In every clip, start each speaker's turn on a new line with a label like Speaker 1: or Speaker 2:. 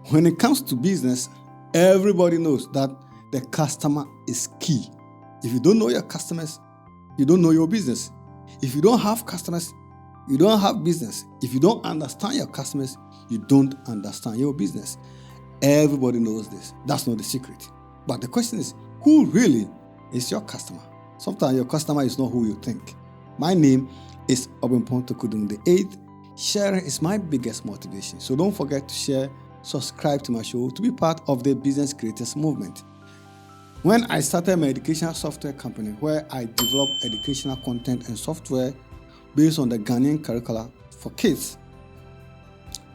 Speaker 1: When it comes to business, everybody knows that the customer is key. If you don't know your customers, you don't know your business. If you don't have customers, you don't have business. If you don't understand your customers, you don't understand your business. Everybody knows this. That's not the secret. But the question is, who really is your customer? Sometimes your customer is not who you think. My name is Obrempong Toku Dum VIII. Sharing is my biggest motivation. So don't forget to share, subscribe to my show to be part of the business creators movement. When I started my educational software company where I developed educational content and software based on the Ghanaian curricula for kids,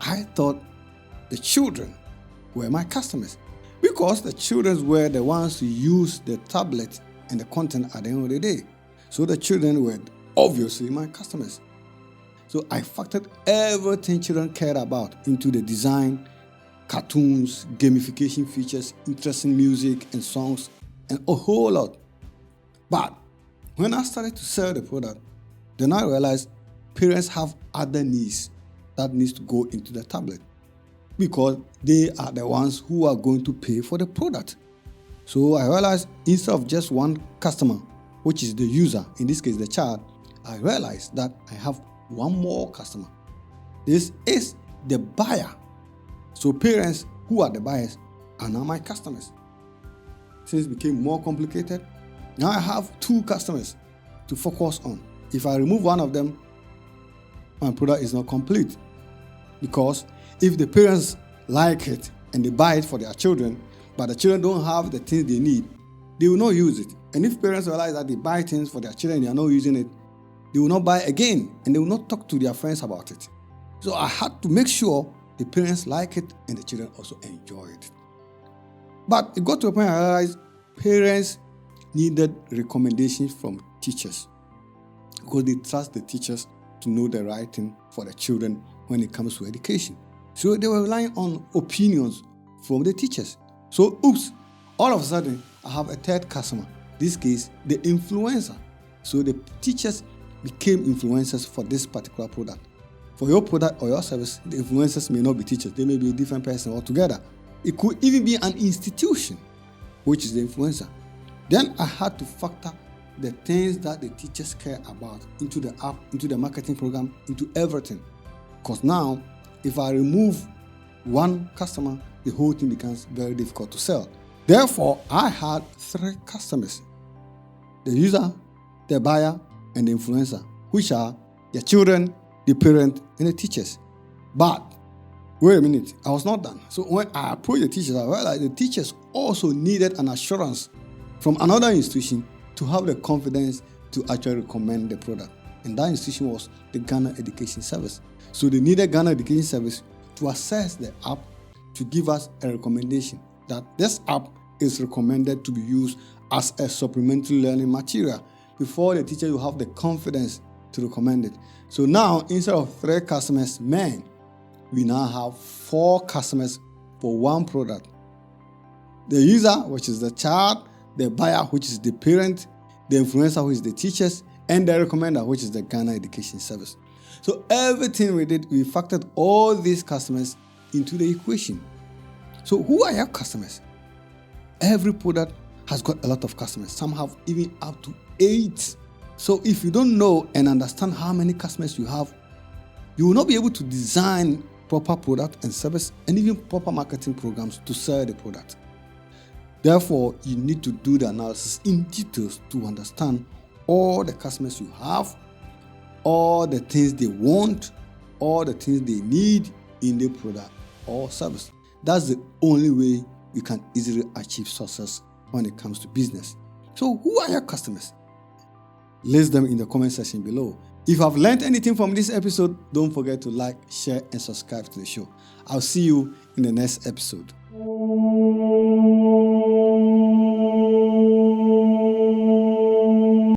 Speaker 1: I thought the children were my customers because the children were the ones who used the tablet and the content at the end of the day. So the children were obviously my customers. So I factored everything children cared about into the design, cartoons, gamification features, interesting music and songs, and a whole lot. But when I started to sell the product, then I realized parents have other needs that needs to go into the tablet because they are the ones who are going to pay for the product. So I realized instead of just one customer, which is the user, in this case the child, I realized that I have one more customer. This is the buyer. So parents who are the buyers are now my customers. Since it became more complicated, now I have two customers to focus on. If I remove one of them, my product is not complete. Because if the parents like it and they buy it for their children, but the children don't have the things they need, they will not use it. And if parents realize that they buy things for their children and they are not using it, they will not buy again and they will not talk to their friends about it. So I had to make sure the parents like it and the children also enjoy it. But it got to a point I realized parents needed recommendations from teachers because they trust the teachers to know the right thing for the children when it comes to education. So they were relying on opinions from the teachers. So all of a sudden I have a third customer, this case the influencer. So the teachers became influencers for this particular product. For your product or your service, the influencers may not be teachers. They may be a different person altogether. It could even be an institution, which is the influencer. Then I had to factor the things that the teachers care about into the app, into the marketing program, into everything. Because now, if I remove one customer, the whole thing becomes very difficult to sell. Therefore, I had three customers: the user, the buyer, and the influencer, which are the children, the parent, and the teachers. But wait a minute, I was not done. So when I approached the teachers, I realized the teachers also needed an assurance from another institution to have the confidence to actually recommend the product. And that institution was the Ghana Education Service. So they needed Ghana Education Service to assess the app to give us a recommendation that this app is recommended to be used as a supplementary learning material before the teacher will have the confidence to recommend it. So now, instead of 3 customers, we now have 4 customers for one product. The user, which is the child, the buyer, which is the parent, the influencer, which is the teachers, and the recommender, which is the Ghana Education Service. So everything we did, we factored all these customers into the equation. So who are your customers? Every product has got a lot of customers. Some have even up to 8. So if you don't know and understand how many customers you have, you will not be able to design proper product and service and even proper marketing programs to sell the product. Therefore, you need to do the analysis in details to understand all the customers you have, all the things they want, all the things they need in the product or service. That's the only way you can easily achieve success when it comes to business. So who are your customers? List them in the comment section below. If you have learned anything from this episode, don't forget to like, share, and subscribe to the show. I'll see you in the next episode.